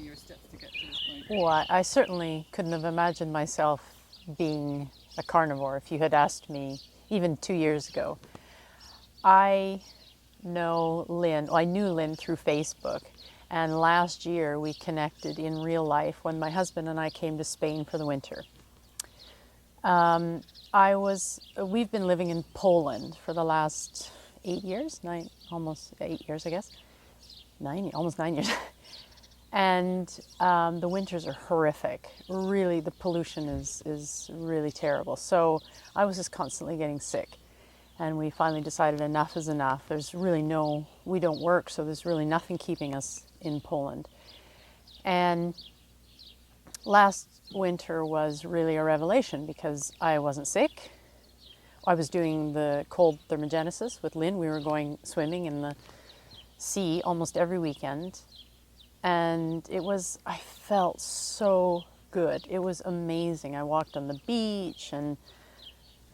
your steps to get to this point? Well, I certainly couldn't have imagined myself being a carnivore if you had asked me even 2 years ago. I know Lynn, well, I knew Lynn through Facebook, and last year we connected in real life when my husband and I came to Spain for the winter. We've been living in Poland for the last 8 years, almost 8 years, I guess. Almost 9 years. And the winters are horrific. Really, the pollution is really terrible. So I was just constantly getting sick. And we finally decided enough is enough. We don't work, so there's really nothing keeping us in Poland. And last winter was really a revelation because I wasn't sick. I was doing the cold thermogenesis with Lynn. We were going swimming in the sea almost every weekend. And I felt so good. It was amazing. I walked on the beach and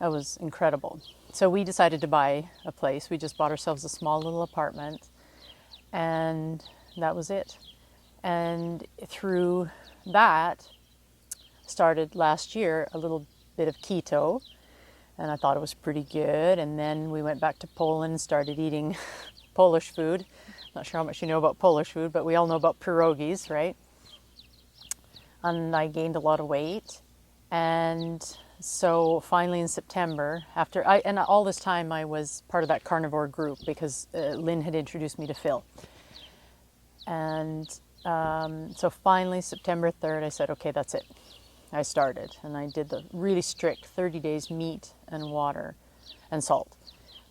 it was incredible. So we decided to buy a place. We just bought ourselves a small little apartment and that was it. And through that, started last year a little bit of keto, and I thought it was pretty good. And then we went back to Poland and started eating Polish food. Not sure how much you know about Polish food, but we all know about pierogies, right? And I gained a lot of weight. And so finally in September, and all this time I was part of that carnivore group because Lynn had introduced me to Phil. And so finally September 3rd, I said, okay, that's it. I started, and I did the really strict 30 days meat and water and salt.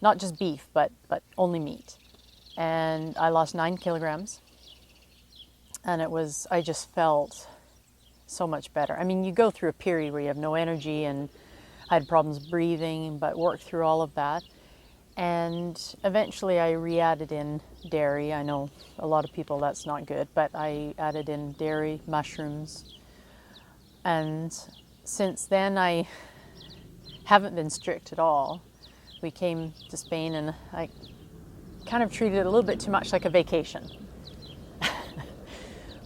Not just beef, but only meat. And I lost 9 kilograms. And I just felt so much better. I mean, you go through a period where you have no energy, and I had problems breathing, but worked through all of that. And eventually I re-added in dairy. I know a lot of people that's not good, but I added in dairy, mushrooms. And since then I haven't been strict at all. We came to Spain and I kind of treated it a little bit too much like a vacation.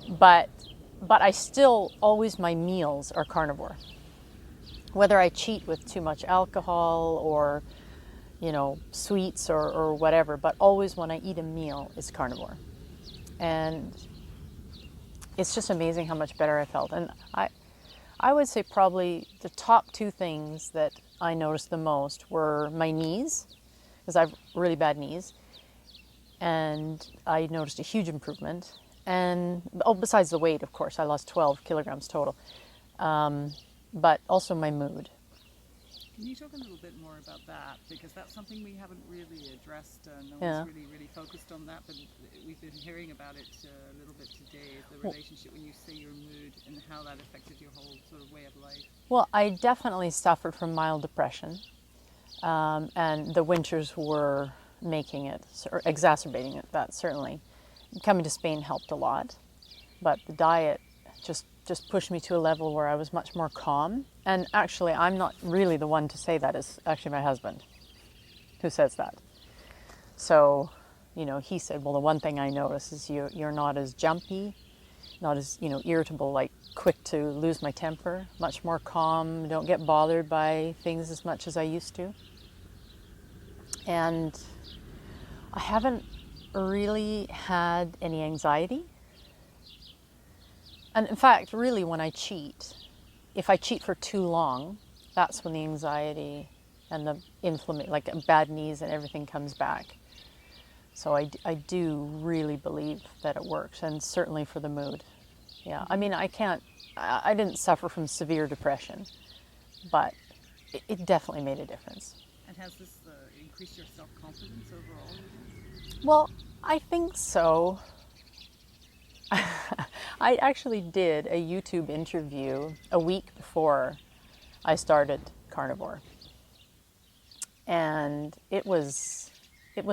But I still, always my meals are carnivore. Whether I cheat with too much alcohol or, sweets or whatever, but always when I eat a meal, it's carnivore. And it's just amazing how much better I felt. And I would say probably the top 2 things that I noticed the most were my knees, because I have really bad knees. And I noticed a huge improvement. And besides the weight, of course, I lost 12 kilograms total. But also my mood. Can you talk a little bit more about that? Because that's something we haven't really addressed. No one's really focused on that, but we've been hearing about it a little bit today, the relationship when you say your mood and how that affected your whole sort of way of life. Well, I definitely suffered from mild depression, and the winters were making it, or exacerbating it, that certainly. Coming to Spain helped a lot, but the diet just pushed me to a level where I was much more calm. And actually, I'm not really the one to say that. It's actually my husband who says that. So, he said, well, the one thing I notice is you're not as jumpy, not as, irritable, like quick to lose my temper, much more calm, don't get bothered by things as much as I used to. And I haven't really had any anxiety. And in fact, really, when I cheat, if I cheat for too long, that's when the anxiety and the inflammation, like bad knees and everything comes back. So I do really believe that it works, and certainly for the mood. Yeah, I mean, I didn't suffer from severe depression, but it definitely made a difference. And has this increased your self-confidence overall? Well, I think so. I actually did a YouTube interview a week before I started carnivore. And it was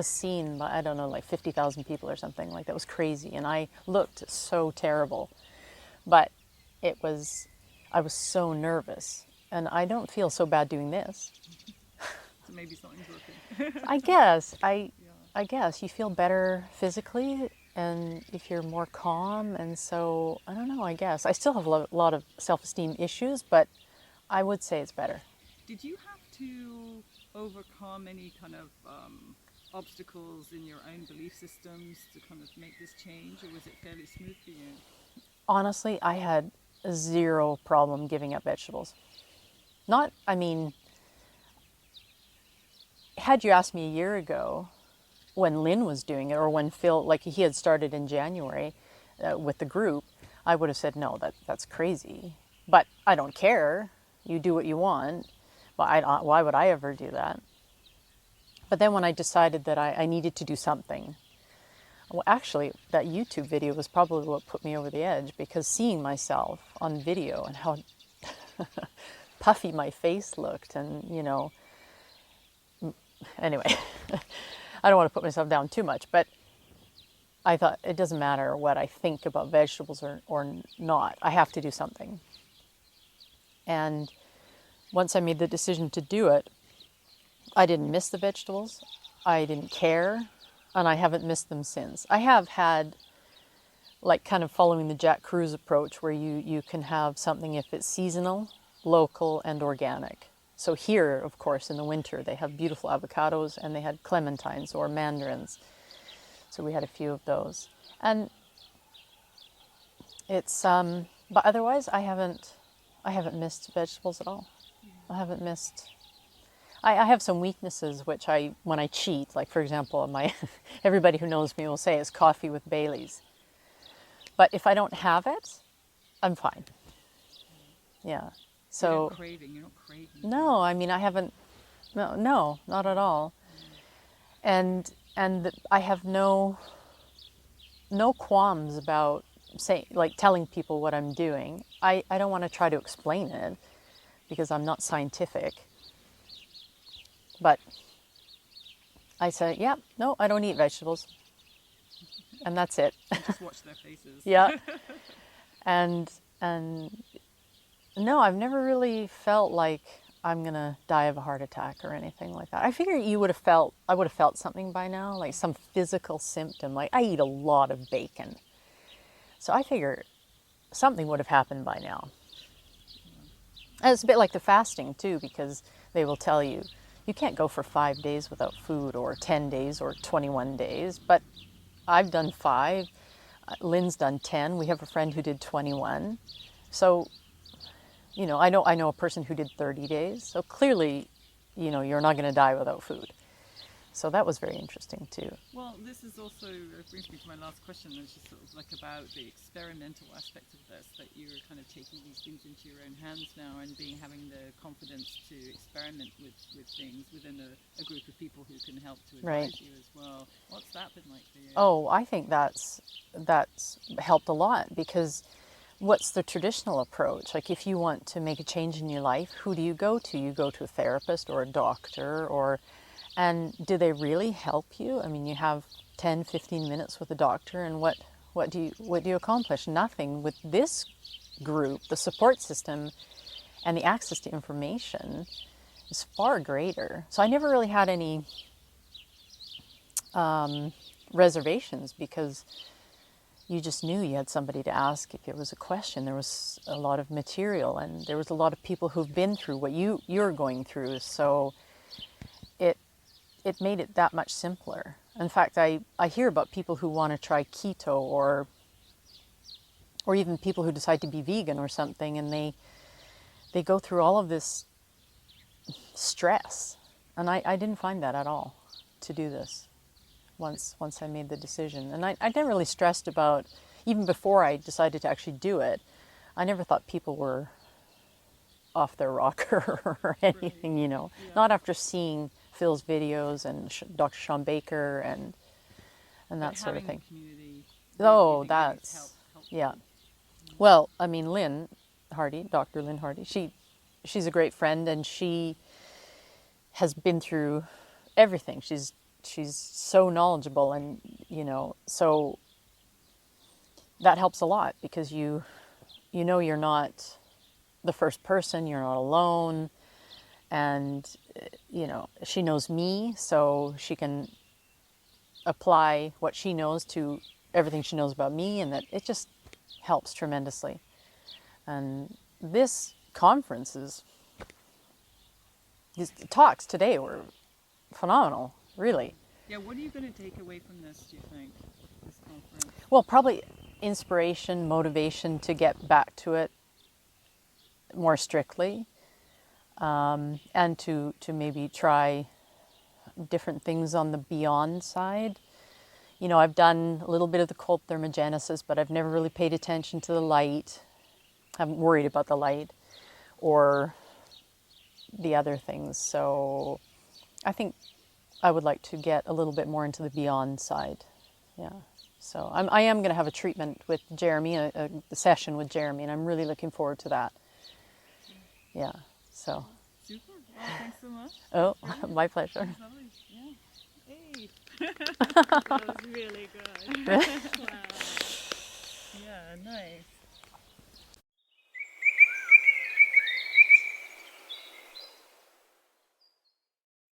seen by, I don't know, like 50,000 people or something like that. It was crazy. And I looked so terrible. But I was so nervous. And I don't feel so bad doing this. So maybe something's working. I guess you feel better physically. and if you're more calm. And so, I don't know, I guess. I still have a lot of self-esteem issues, but I would say it's better. Did you have to overcome any kind of obstacles in your own belief systems to kind of make this change, or was it fairly smooth for you? Honestly, I had zero problem giving up vegetables. Had you asked me a year ago when Lynn was doing it, or when Phil, like he had started in January with the group, I would have said, no, that's crazy. But I don't care. You do what you want. But why would I ever do that? But then when I decided that I needed to do something, well, actually, that YouTube video was probably what put me over the edge, because seeing myself on video and how puffy my face looked, and, anyway, I don't want to put myself down too much, but I thought it doesn't matter what I think about vegetables or not. I have to do something. And once I made the decision to do it, I didn't miss the vegetables. I didn't care. And I haven't missed them since. I have had, like, kind of following the Jack Cruz approach, where you can have something if it's seasonal, local, and organic. So here, of course, in the winter, they have beautiful avocados, and they had clementines or mandarins. So we had a few of those. And it's, but otherwise, I haven't missed vegetables at all. I haven't missed. I have some weaknesses, which when I cheat, like, for example, everybody who knows me will say it's coffee with Baileys. But if I don't have it, I'm fine. Yeah. So You're not craving. No, I mean, I haven't. No, not at all. And I have no qualms about telling people what I'm doing. I don't want to try to explain it, because I'm not scientific. But I said, yeah, no, I don't eat vegetables. And that's it. Just watch their faces. Yeah. And no, I've never really felt like I'm going to die of a heart attack or anything like that. I figure I would have felt something by now, like some physical symptom. Like, I eat a lot of bacon. So I figure something would have happened by now. And it's a bit like the fasting too, because they will tell you, you can't go for 5 days without food, or 10 days, or 21 days. But I've done 5. Lynn's done 10. We have a friend who did 21. So, I know a person who did 30 days. So clearly, you're not going to die without food. So that was very interesting too. Well, this is also brings me to my last question, which is sort of like about the experimental aspect of this, that you're kind of taking these things into your own hands now, and having the confidence to experiment with things within a group of people who can help to advise you as well. What's that been like for you? Oh, I think that's helped a lot, because what's the traditional approach? Like, if you want to make a change in your life, who do you go to? You go to a therapist or a doctor, and do they really help you? I mean, you have 10, 15 minutes with a doctor, and what do you accomplish? Nothing. With this group, the support system and the access to information is far greater. So I never really had any reservations, because you just knew you had somebody to ask if it was a question. There was a lot of material, and there was a lot of people who've been through what you're going through. So it made it that much simpler. In fact, I hear about people who want to try keto, or even people who decide to be vegan or something, and they go through all of this stress. And I didn't find that at all, to do this once I made the decision. And I never really stressed about, even before I decided to actually do it, I never thought people were off their rocker or anything, Yeah. Not after seeing Phil's videos and Dr. Shawn Baker and that sort of thing. Oh, that's yeah. Well, I mean, Lynn Hardy, Dr. Lynn Hardy, she's a great friend, and she has been through everything. She's so knowledgeable, and so that helps a lot, because you're not the first person, you're not alone. And, she knows me, so she can apply what she knows to everything she knows about me, and that it just helps tremendously. And this conference these talks today were phenomenal, really. Yeah, what are you going to take away from this, do you think, this conference? Well, probably inspiration, motivation to get back to it more strictly, and to maybe try different things on the Beyond side. You know, I've done a little bit of the cold thermogenesis, but I've never really paid attention to the light. I haven't worried about the light or the other things. So I think I would like to get a little bit more into the Beyond side. Yeah. So I am going to have a treatment with Jeremy, a session with Jeremy, and I'm really looking forward to that. Yeah. So. Super. Well, thanks so much. Oh, my pleasure. That was lovely. Yeah. Hey. That was really good. Wow. Yeah, nice.